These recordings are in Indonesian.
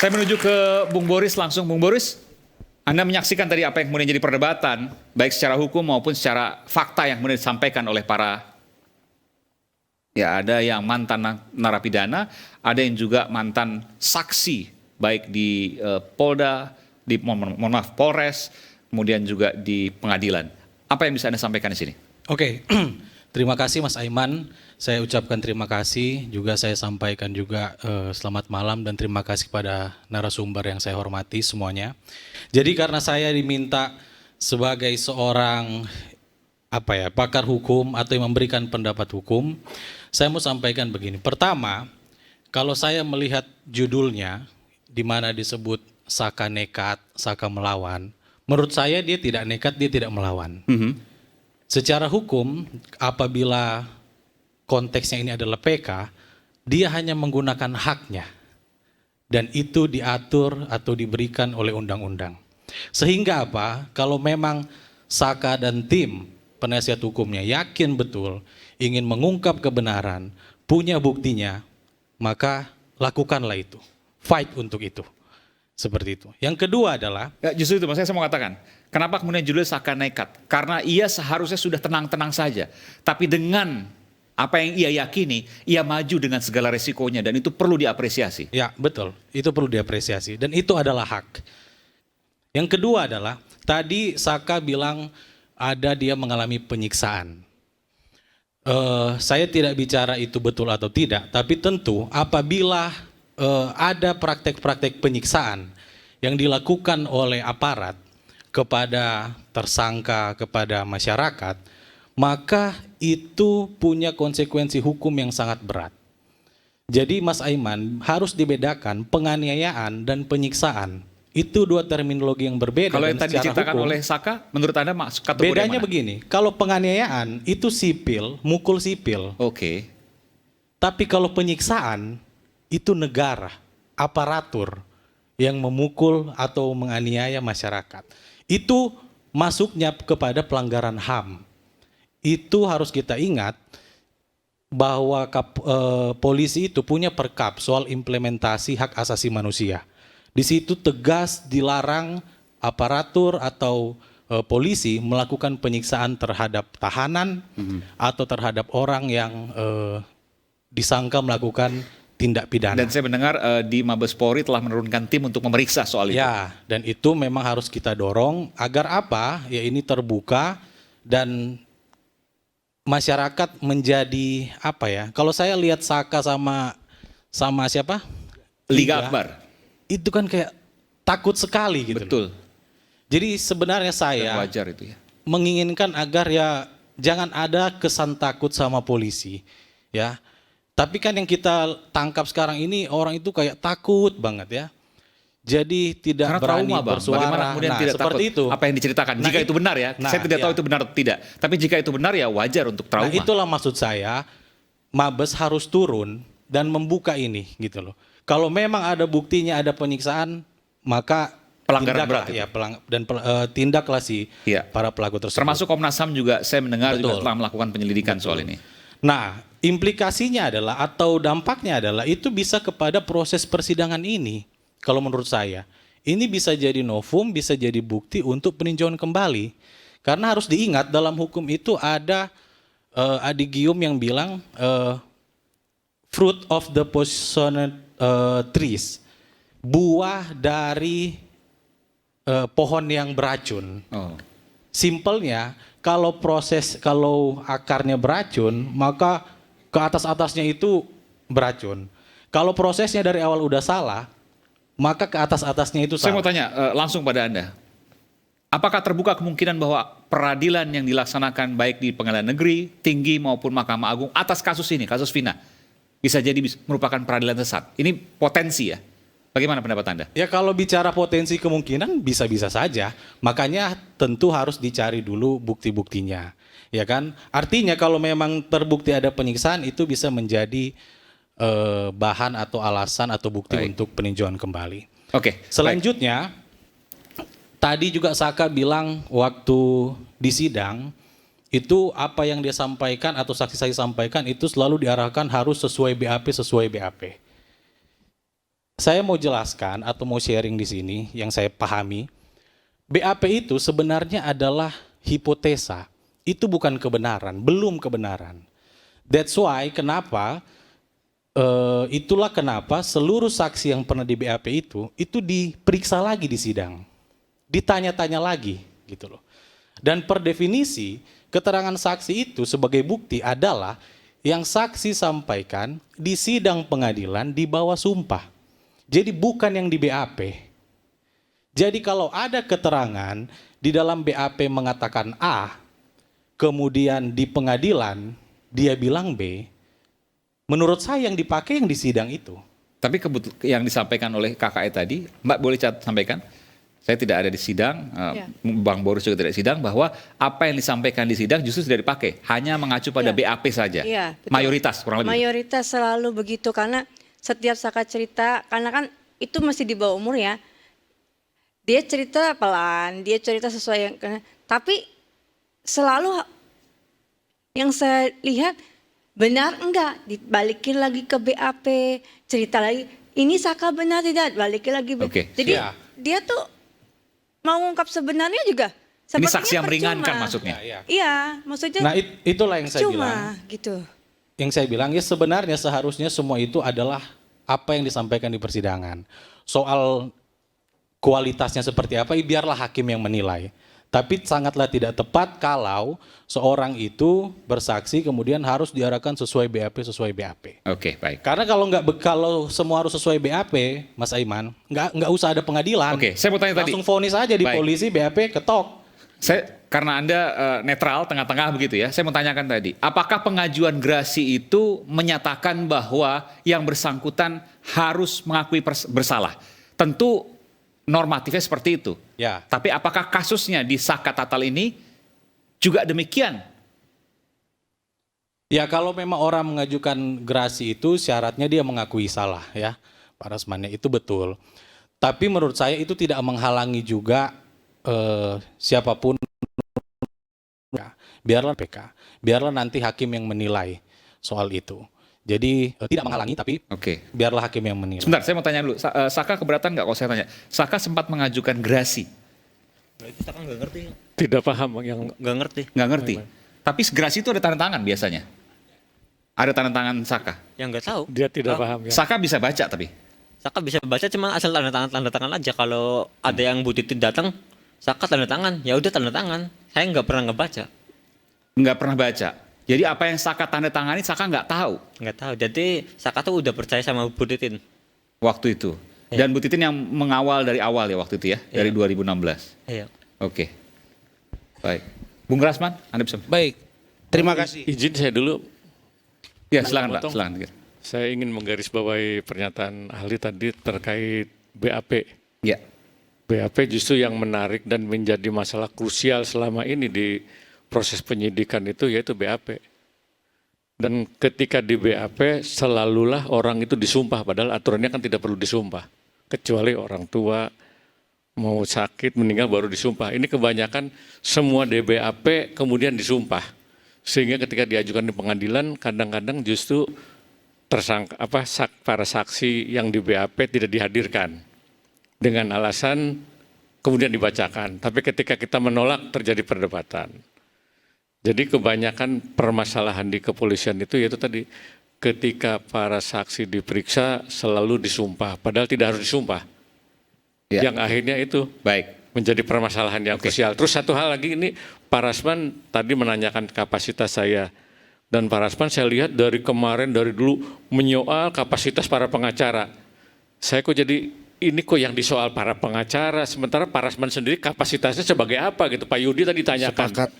Saya menuju ke Bung Boris langsung. Bung Boris, Anda menyaksikan tadi apa yang kemudian jadi perdebatan, baik secara hukum maupun secara fakta yang kemudian disampaikan oleh para, ya ada yang mantan narapidana, ada yang juga mantan saksi, baik di Polda, di Polres, kemudian juga di pengadilan. Apa yang bisa Anda sampaikan di sini? Oke, terima kasih Mas Aiman. Saya ucapkan terima kasih, juga saya sampaikan juga selamat malam dan terima kasih kepada narasumber yang saya hormati semuanya. Jadi karena saya diminta sebagai seorang pakar hukum atau yang memberikan pendapat hukum, saya mau sampaikan begini. Pertama, kalau saya melihat judulnya di mana disebut Saka nekat, Saka melawan, menurut saya dia tidak nekat, dia tidak melawan. Secara hukum, apabila konteksnya ini adalah PK, dia hanya menggunakan haknya. Dan itu diatur atau diberikan oleh undang-undang. Sehingga apa? Kalau memang Saka dan tim penasihat hukumnya yakin betul ingin mengungkap kebenaran, punya buktinya, maka lakukanlah itu. Fight untuk itu. Seperti itu. Yang kedua adalah, ya, justru itu saya mau katakan, kenapa kemudian judulnya Saka nekat? Karena ia seharusnya sudah tenang-tenang saja. Tapi dengan apa yang ia yakini, ia maju dengan segala resikonya dan itu perlu diapresiasi. ya betul, itu perlu diapresiasi dan itu adalah hak. Yang kedua adalah, tadi Saka bilang ada dia mengalami penyiksaan. Saya tidak bicara itu betul atau tidak, tapi tentu apabila ada praktek-praktek penyiksaan yang dilakukan oleh aparat kepada tersangka, kepada masyarakat, maka itu punya konsekuensi hukum yang sangat berat. Jadi Mas Aiman, harus dibedakan penganiayaan dan penyiksaan. Itu dua terminologi yang berbeda. Kalau yang tadi diceritakan oleh Saka, menurut Anda kategori bedanya mana? Begini, kalau penganiayaan itu sipil, mukul sipil. Oke. Tapi kalau penyiksaan, itu negara, aparatur yang memukul atau menganiaya masyarakat. Itu masuknya kepada pelanggaran HAM. Itu harus kita ingat bahwa polisi itu punya perkap soal implementasi hak asasi manusia. Di situ tegas dilarang aparatur atau polisi melakukan penyiksaan terhadap tahanan atau terhadap orang yang disangka melakukan tindak pidana. Dan saya mendengar di Mabes Polri telah menurunkan tim untuk memeriksa soal itu. Ya, dan itu memang harus kita dorong agar apa? Ya ini terbuka dan masyarakat menjadi kalau saya lihat Saka sama siapa? Liga Akbar. Itu kan kayak takut sekali gitu. Betul. Jadi sebenarnya saya wajar itu ya, menginginkan agar ya jangan ada kesan takut sama polisi, ya. Tapi kan yang kita tangkap sekarang ini orang itu kayak takut banget ya. Jadi tidak berani bersuara. Bagaimana kemudian tidak seperti takut itu. Apa yang diceritakan? Jika itu benar ya, saya tidak tahu itu benar atau tidak. Tapi jika itu benar ya wajar untuk trauma. Nah, itulah maksud saya, Mabes harus turun dan membuka ini gitu loh. Kalau memang ada buktinya ada penyiksaan, maka pelanggaran berat ya, tindaklah para pelaku tersebut. Termasuk Komnas HAM juga saya mendengar juga telah melakukan penyelidikan soal ini. Nah, implikasinya adalah atau dampaknya adalah itu bisa kepada proses persidangan ini. Kalau menurut saya, ini bisa jadi novum, bisa jadi bukti untuk peninjauan kembali. Karena harus diingat dalam hukum itu ada adigium yang bilang fruit of the poisoned trees, buah dari pohon yang beracun. Simpelnya, kalau akarnya beracun, maka ke atas-atasnya itu beracun. Kalau prosesnya dari awal udah salah, maka ke atas-atasnya itu salah. Saya mau tanya langsung pada Anda. Apakah terbuka kemungkinan bahwa peradilan yang dilaksanakan baik di pengadilan negeri, tinggi maupun Mahkamah Agung atas kasus ini, kasus Vina, bisa jadi merupakan peradilan sesat? Ini potensi ya. Bagaimana pendapat Anda? Ya kalau bicara potensi kemungkinan bisa-bisa saja. Makanya tentu harus dicari dulu bukti-buktinya. Ya kan? Artinya kalau memang terbukti ada penyiksaan itu bisa menjadi bahan atau alasan atau bukti untuk peninjauan kembali. Oke. Selanjutnya, tadi juga Saka bilang waktu di sidang, itu apa yang dia sampaikan atau saksi-saksi sampaikan itu selalu diarahkan harus sesuai BAP. saya mau jelaskan atau mau sharing di sini yang saya pahami, BAP itu sebenarnya adalah hipotesa. Itu bukan kebenaran, belum kebenaran. That's why kenapa itulah kenapa seluruh saksi yang pernah di BAP itu diperiksa lagi di sidang, ditanya-tanya lagi, gitu loh. Dan per definisi keterangan saksi itu sebagai bukti adalah yang saksi sampaikan di sidang pengadilan di bawah sumpah. Jadi bukan yang di BAP. Jadi kalau ada keterangan di dalam BAP mengatakan A, kemudian di pengadilan dia bilang B, menurut saya yang dipakai yang di sidang itu. Tapi yang disampaikan oleh KKE tadi, Mbak boleh sampaikan? Saya tidak ada di sidang, Bang Boris juga tidak di sidang, bahwa apa yang disampaikan di sidang justru tidak dipakai, hanya mengacu pada BAP saja. Iya, betul. Mayoritas kurang lebih. Mayoritas selalu begitu, karena setiap Saka cerita, karena kan itu masih di bawah umur ya, dia cerita pelan, dia cerita sesuai yang, tapi selalu yang saya lihat benar enggak, dibalikin lagi ke BAP, cerita lagi, ini Saka benar tidak, balikin lagi. Jadi dia tuh mau ngungkap sebenarnya juga. Ini saksi yang meringankan maksudnya. Iya, maksudnya. Nah itulah yang saya bilang. Gitu. Yang saya bilang ya sebenarnya seharusnya semua itu adalah apa yang disampaikan di persidangan. Soal kualitasnya seperti apa, biarlah hakim yang menilai. Tapi sangatlah tidak tepat kalau seorang itu bersaksi kemudian harus diarahkan sesuai BAP. Oke, baik. Karena kalau semua harus sesuai BAP, Mas Aiman, nggak usah ada pengadilan. Oke, saya mau tanya tadi. Langsung vonis aja di polisi, BAP ketok. Karena Anda netral, tengah-tengah begitu ya, saya mau tanyakan tadi, apakah pengajuan gerasi itu menyatakan bahwa yang bersangkutan harus mengakui bersalah? Tentu normatifnya seperti itu. Ya. Tapi apakah kasusnya di Saka Tatal ini juga demikian? Ya kalau memang orang mengajukan gerasi itu syaratnya dia mengakui salah ya, Pak Rasman, itu betul. Tapi menurut saya itu tidak menghalangi juga siapapun, ya, biarlah nanti hakim yang menilai soal itu. Jadi tidak menghalangi tapi biarlah hakim yang menilai. Sebentar, saya mau tanya dulu, Saka keberatan nggak kalau saya tanya? Saka sempat mengajukan gerasi. Saka nggak ngerti. Tidak paham yang nggak ngerti. Nggak ngerti. Tapi gerasi itu ada tanda tangan biasanya. Ada tanda tangan Saka. Yang nggak tahu. Dia tidak paham ya. Saka bisa baca tapi. Saka bisa baca cuma asal tanda tangan aja. Kalau ada yang Bu Titin datang, Saka tanda tangan. Ya udah tanda tangan. Saya nggak pernah ngebaca. Nggak pernah baca. Jadi apa yang Saka tanda tangani Saka nggak tahu. Nggak tahu. Jadi Saka tuh udah percaya sama Bu Titin Waktu itu. Dan Bu Titin yang mengawal dari awal ya waktu itu ya, dari 2016. Iya. Oke. Baik. Bung Rasman, Anda bisa. Baik. Terima kasih. Izin saya dulu. Ya, silakan Pak, silakan. Saya ingin menggarisbawahi pernyataan ahli tadi terkait BAP. Ya. BAP justru yang menarik dan menjadi masalah krusial selama ini di proses penyidikan itu yaitu BAP. Dan ketika di BAP selalulah orang itu disumpah, padahal aturannya kan tidak perlu disumpah. Kecuali orang tua mau sakit, meninggal baru disumpah. Ini kebanyakan semua di BAP kemudian disumpah. Sehingga ketika diajukan di pengadilan kadang-kadang justru para saksi yang di BAP tidak dihadirkan. Dengan alasan kemudian dibacakan. Tapi ketika kita menolak terjadi perdebatan. Jadi kebanyakan permasalahan di kepolisian itu yaitu tadi ketika para saksi diperiksa selalu disumpah, padahal tidak harus disumpah. Ya. Yang akhirnya itu menjadi permasalahan yang krusial. Terus satu hal lagi ini Pak Rasman tadi menanyakan kapasitas saya. Dan Pak Rasman saya lihat dari kemarin, dari dulu menyoal kapasitas para pengacara. Saya kok jadi ini kok yang disoal para pengacara, sementara Pak Rasman sendiri kapasitasnya sebagai apa gitu. Pak Yudi tadi tanyakan. Sepakat.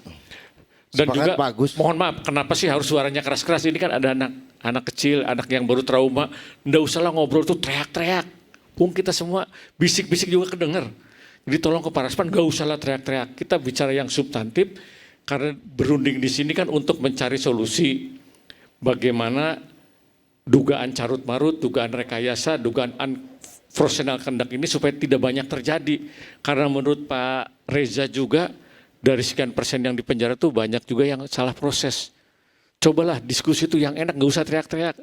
Dan juga bagus. Mohon maaf, kenapa sih harus suaranya keras-keras? Ini kan ada anak kecil, anak yang baru trauma. Nggak usahlah ngobrol tuh teriak-teriak. Kita semua bisik-bisik juga kedengar. Jadi tolong ke Pak Rasman nggak usahlah teriak-teriak. Kita bicara yang substantif karena berunding di sini kan untuk mencari solusi bagaimana dugaan carut-marut, dugaan rekayasa, dugaan unprofessional conduct ini supaya tidak banyak terjadi. Karena menurut Pak Reza juga dari sekian persen yang di penjara tuh banyak juga yang salah proses. Cobalah diskusi itu yang enak, nggak usah teriak-teriak.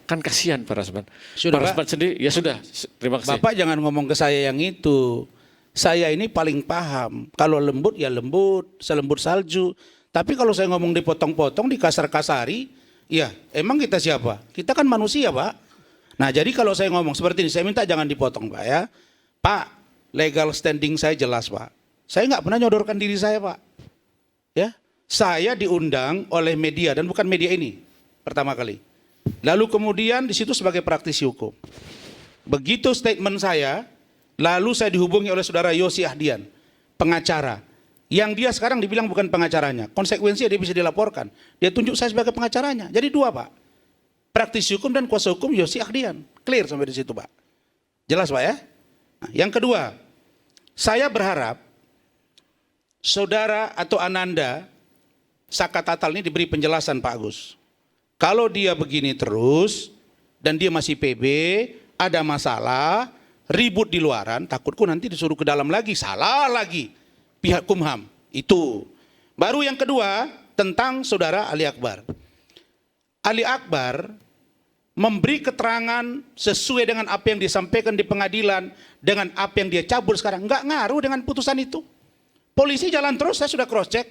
Kan kasihan Pak Rasman. Sudah, Pak Rasman sendiri, ya sudah, terima kasih. Bapak jangan ngomong ke saya yang itu. Saya ini paling paham. Kalau lembut ya lembut, selembut salju. Tapi kalau saya ngomong dipotong-potong, dikasar-kasari, ya emang kita siapa? Kita kan manusia, Pak. Nah, jadi kalau saya ngomong seperti ini, saya minta jangan dipotong, Pak ya. Pak, legal standing saya jelas, Pak. Saya nggak pernah nyodorkan diri saya, Pak. Ya, saya diundang oleh media dan bukan media ini pertama kali. Lalu kemudian di situ sebagai praktisi hukum. Begitu statement saya, lalu saya dihubungi oleh saudara Yosi Ahdian, pengacara. Yang dia sekarang dibilang bukan pengacaranya. Konsekuensinya dia bisa dilaporkan. Dia tunjuk saya sebagai pengacaranya. Jadi dua, Pak. Praktisi hukum dan kuasa hukum Yosi Ahdian. Clear sampai di situ, Pak. Jelas, Pak ya? Nah, yang kedua, saya berharap saudara atau Ananda Saka Tatal ini diberi penjelasan, Pak Agus. Kalau dia begini terus dan dia masih PB, ada masalah, ribut di luaran, takutku nanti disuruh ke dalam lagi, salah lagi pihak Kumham. Itu. Baru yang kedua tentang saudara Ali Akbar. Ali Akbar memberi keterangan sesuai dengan apa yang disampaikan di pengadilan, dengan apa yang dia cabut sekarang, nggak ngaruh dengan putusan itu. Polisi jalan terus, saya sudah cross check,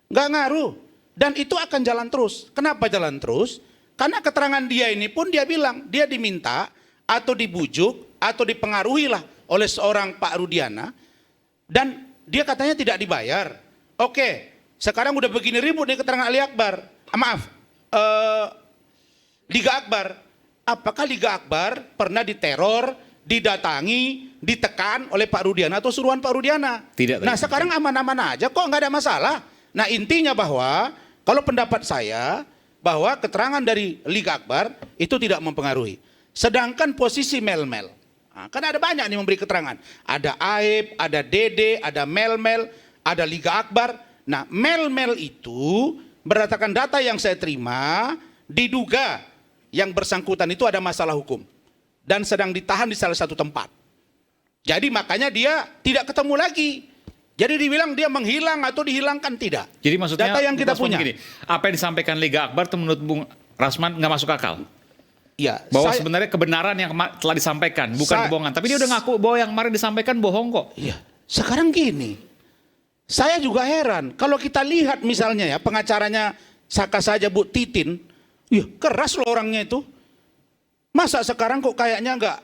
nggak ngaruh. Dan itu akan jalan terus. Kenapa jalan terus? Karena keterangan dia ini pun dia bilang, dia diminta atau dibujuk atau dipengaruhi lah oleh seorang Pak Rudiana. Dan dia katanya tidak dibayar. Oke, sekarang udah begini ribut nih keterangan Ali Akbar. Liga Akbar. Apakah Liga Akbar pernah diteror, didatangi, ditekan oleh Pak Rudiana atau suruhan Pak Rudiana? Tidak. Nah sekarang aman-aman aja kok, nggak ada masalah. Nah intinya bahwa kalau pendapat saya bahwa keterangan dari Liga Akbar itu tidak mempengaruhi. Sedangkan posisi Mel-Mel, nah, kan ada banyak nih memberi keterangan. Ada Aib, ada Dede, ada Mel-Mel, ada Liga Akbar. Nah Mel-Mel itu berdasarkan data yang saya terima, diduga yang bersangkutan itu ada masalah hukum dan sedang ditahan di salah satu tempat. Jadi makanya dia tidak ketemu lagi. Jadi dibilang dia menghilang atau dihilangkan, tidak. Jadi maksudnya data yang kita Bung Rasman punya. begini, apa yang disampaikan Liga Akbar itu menurut Bung Rasman nggak masuk akal? Ya, Bahwa sebenarnya kebenaran yang telah disampaikan, bukan kebohongan. Tapi dia udah ngaku bahwa yang kemarin disampaikan bohong kok. Iya. Sekarang gini, saya juga heran. Kalau kita lihat misalnya ya pengacaranya Saka saja Bu Titin, keras loh orangnya itu. Masa sekarang kok kayaknya enggak?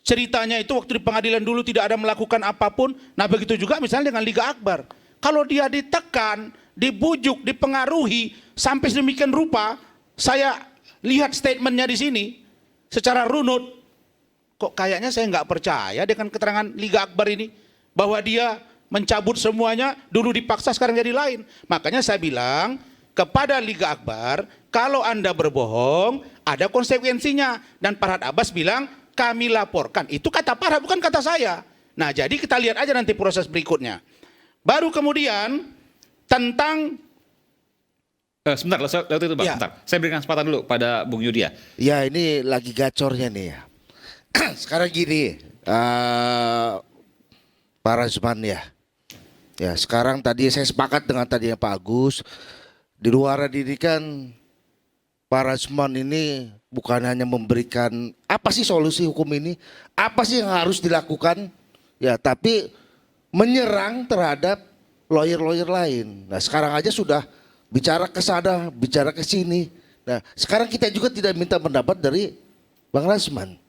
Ceritanya itu waktu di pengadilan dulu tidak ada melakukan apapun. Nah begitu juga misalnya dengan Liga Akbar. Kalau dia ditekan, dibujuk, dipengaruhi sampai sedemikian rupa, saya lihat statementnya di sini secara runut, kok kayaknya saya nggak percaya dengan keterangan Liga Akbar ini bahwa dia mencabut semuanya, dulu dipaksa sekarang jadi lain. Makanya saya bilang kepada Liga Akbar, kalau Anda berbohong ada konsekuensinya. Dan Farhad Abbas bilang kami laporkan. Itu kata Farhad, bukan kata saya. Nah jadi kita lihat aja nanti proses berikutnya. Baru kemudian tentang sebentar, lewat itu Bang, sebentar. Saya berikan kesempatan dulu pada Bung Yudi ya. Ya ini lagi gacornya nih ya. Sekarang gini, Pak Rasman ya. Ya sekarang tadi saya sepakat dengan tadi Pak Agus. Di luar diri kan Pak Rasman ini bukan hanya memberikan apa sih solusi hukum ini, apa sih yang harus dilakukan, ya tapi menyerang terhadap lawyer-lawyer lain. Nah sekarang aja sudah bicara ke sana, bicara ke sini. Nah sekarang kita juga tidak minta pendapat dari Bang Rasman.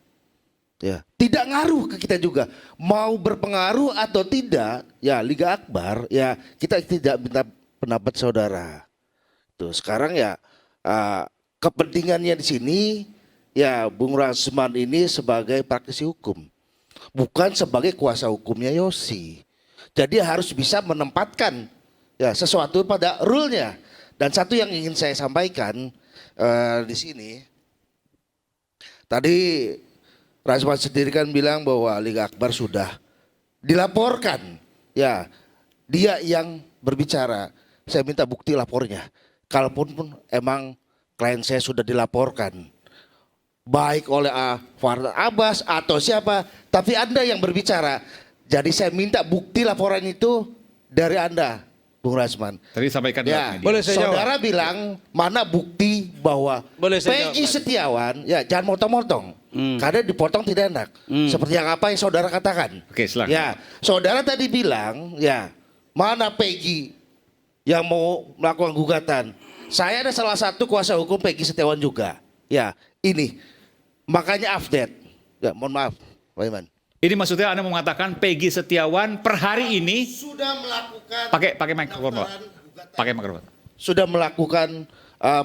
Ya, tidak ngaruh ke kita juga. Mau berpengaruh atau tidak, ya Liga Akbar, ya kita tidak minta pendapat saudara. Tuh sekarang ya kepentingannya di sini ya Bung Rasman ini sebagai praktisi hukum, bukan sebagai kuasa hukumnya Yosi. Jadi harus bisa menempatkan ya sesuatu pada rule-nya. Dan satu yang ingin saya sampaikan di sini, tadi Rasman sendiri kan bilang bahwa Liga Akbar sudah dilaporkan. Ya, dia yang berbicara. Saya minta bukti lapornya. Kalaupun pun emang klien saya sudah dilaporkan, baik oleh Farhad Abbas atau siapa, tapi Anda yang berbicara. Jadi saya minta bukti laporan itu dari Anda. Bung Rasman. Tadi sampaikan lewat Ya, media. Boleh saya jawab? saudara bilang mana bukti bahwa Boleh saya Peggy jawab, Mas? Setiawan, ya jangan motong-motong, karena dipotong tidak enak. Seperti yang apa yang saudara katakan. Oke, silakan. Ya, saudara tadi bilang, ya mana Peggy yang mau melakukan gugatan. Saya ada salah satu kuasa hukum Peggy Setiawan juga. Ya, ini makanya update. Ya, mohon maaf, Pak Iman. Ini maksudnya Anda mengatakan Peggy Setiawan per hari ini Sudah melakukan pakai mikrofon, Pak. Pakai mikrofon. sudah melakukan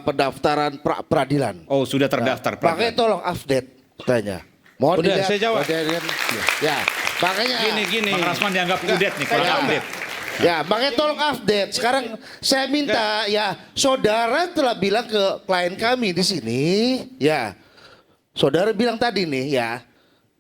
pendaftaran peradilan. Oh, sudah terdaftar. Makanya tolong update tanya. Mohon Udah, dilihat. saya jawab. Ya, makanya Gini. Bang Rasman dianggap udet nih, kurang Ya. update. Ya, makanya tolong update. Sekarang saya minta ya, saudara telah bilang ke klien kami di sini, ya. Saudara bilang tadi nih ya,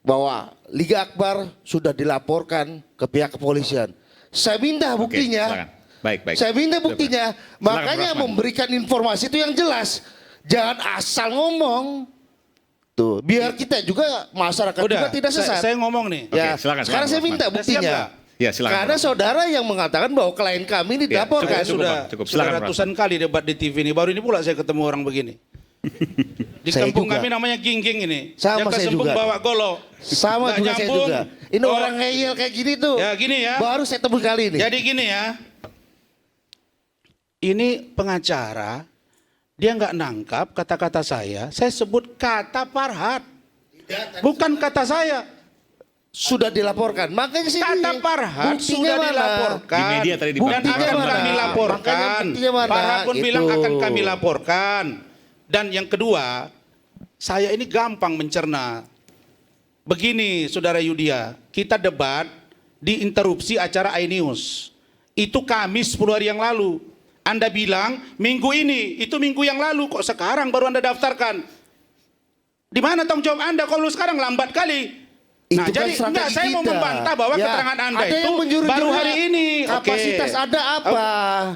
bahwa Liga Akbar sudah dilaporkan ke pihak kepolisian. Saya minta Oke, buktinya. silakan. Baik. Saya minta buktinya. Silakan, Makanya Bang Rasman. memberikan informasi itu yang jelas. Jangan asal ngomong. Tuh, biar kita juga masyarakat juga tidak sesat. saya ngomong nih. Ya, Oke, silakan, sekarang silakan, saya minta Mas. Siap buktinya. nggak? Ya, silakan. Karena saudara yang mengatakan bahwa klien kami ini Ya, dilaporkan. cukup, Sudah, Bang. sudah Silakan, ratusan kali debat di TV ini. Baru ini pula saya ketemu orang begini. Di Saya kampung juga. kami namanya Gingging ini. Sama Jaka saya Sembung juga. bawa golo. Sama Nggak juga saya nyambung. juga. Ini Oh, orang ngeyel kayak gini tuh. Ya gini ya. Baru saya temui kali ini. Jadi gini ya. Ini pengacara. Dia nggak nangkap kata-kata saya. Saya sebut kata Farhad. Bukan kata saya. Sudah dilaporkan. Makanya sih Kata Farhad buktinya sudah mana? dilaporkan. Di media tadi Dan dibantah. akan Buktinya kami mana? laporkan. Makanya buktinya mana? Farhad pun Gitu. bilang akan kami laporkan. Dan yang kedua, saya ini gampang mencerna. Begini Saudara Yudia, kita debat diinterupsi acara iNews. Itu Kamis 10 hari yang lalu. Anda bilang minggu ini, itu minggu yang lalu. Kok sekarang baru Anda daftarkan? Di mana tanggung jawab Anda kalau sekarang lambat kali? Nah, Itu kan jadi enggak, strategi saya mau kita. membantah bahwa Ya, keterangan Anda ada itu yang menyuruh baru juga. hari ini. Kapasitas Oke. ada apa?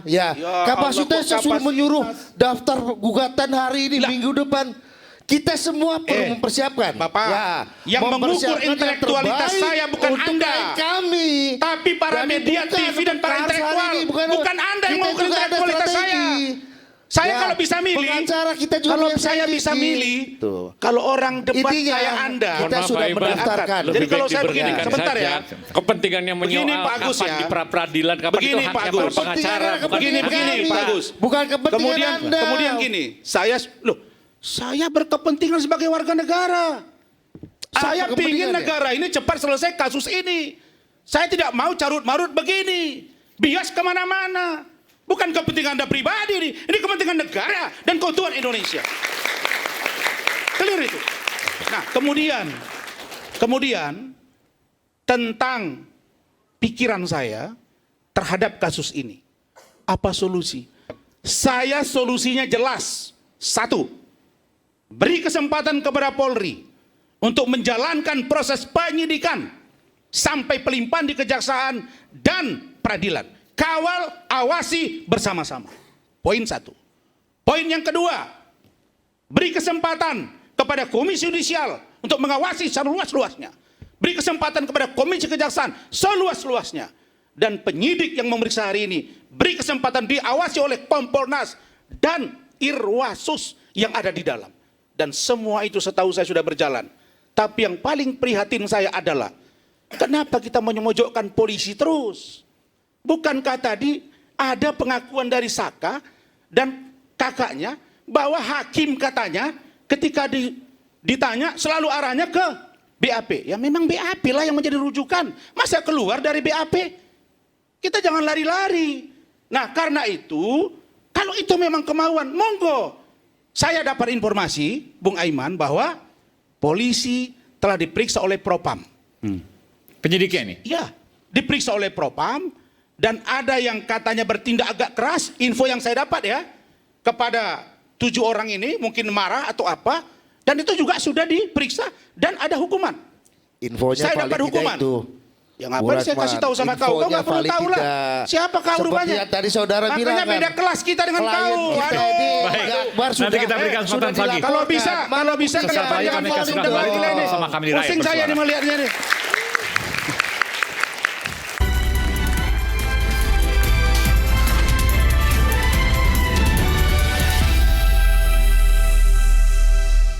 Ya, Ya kapasitas Allah, kok suruh kapasitas? menyuruh daftar gugatan hari ini Lah. minggu depan. Kita semua perlu mempersiapkan. Bapak, Ya, yang mengukur mempersiapkan yang intelektualitas terbaik saya bukan untuk Anda. klien kami. Tapi para Jadi media bukan TV dan para untuk intelektual. hari ini, Bukan Anda yang kita mengukur juga ada intelektualitas saya. strategi. Saya Ya, kalau bisa milih, pengacara kita juga kalau punya saya strategi. bisa milih, Tuh. kalau orang debat Intinya, kayak Anda, kita Mohon maaf, sudah Pak Iman. mendaftarkan. Jadi Lebih kalau baik saya begini, diberhentikan sebentar saja. ya. Kepentingannya Begini, menyoal Pak Agus, kapan ya. di pra-peradilan, kapan Begini, itu Pak haknya Agus. para pengacara, bukan Kepentingan begini, kami. Pak Agus. Bukan kepentingan Anda. Kemudian gini, saya berkepentingan sebagai warga negara. Saya Apa pingin kepentingannya? negara ini cepat selesai kasus ini. Saya tidak mau carut-marut begini. Bias kemana-mana. Bukan kepentingan Anda pribadi ini. Ini kepentingan negara dan keutuhan Indonesia. Clear itu. Nah, kemudian tentang pikiran saya terhadap kasus ini. Apa solusi? Saya solusinya jelas. Satu, beri kesempatan kepada Polri untuk menjalankan proses penyidikan sampai pelimpahan di kejaksaan dan peradilan. Kawal, awasi bersama-sama. Poin satu. Poin yang kedua, beri kesempatan kepada Komisi Yudisial untuk mengawasi seluas-luasnya. Beri kesempatan kepada Komisi Kejaksaan seluas-luasnya. Dan penyidik yang memeriksa hari ini, beri kesempatan diawasi oleh Kompolnas dan Irwasus yang ada di dalam. Dan semua itu setahu saya sudah berjalan. Tapi yang paling prihatin saya adalah, kenapa kita menyemojokkan polisi terus? Bukankah tadi ada pengakuan dari Saka dan kakaknya bahwa hakim katanya ketika ditanya selalu arahnya ke BAP. Ya memang BAP lah yang menjadi rujukan. Masa keluar dari BAP? Kita jangan lari-lari. Nah karena itu, kalau itu memang kemauan, monggo. Saya dapat informasi, Bung Aiman, bahwa polisi telah diperiksa oleh Propam. Penyidiknya ini. Ya, diperiksa oleh Propam dan ada yang katanya bertindak agak keras, info yang saya dapat ya, kepada 7 orang ini mungkin marah atau apa, dan itu juga sudah diperiksa dan ada hukuman. Infonya Saya valid dapat tidak hukuman. itu. Ya ngapain saya kasih tahu sama kau? Kau nggak perlu valid tahu lah. tidak. Siapa kau Seperti rupanya? yang tadi saudara bilang Makanya kan. beda kelas kita dengan Klien kau. kita Aduh. ini Baik. Akbar Nanti sudah- kita berikan kesempatan sudah lagi. Kalau bisa dilaporkan. ke depannya Selesai, kami kau kasih sudah kembali balik lagi. sama kami di rakyat Pusing saya bersuara. nih melihatnya nih.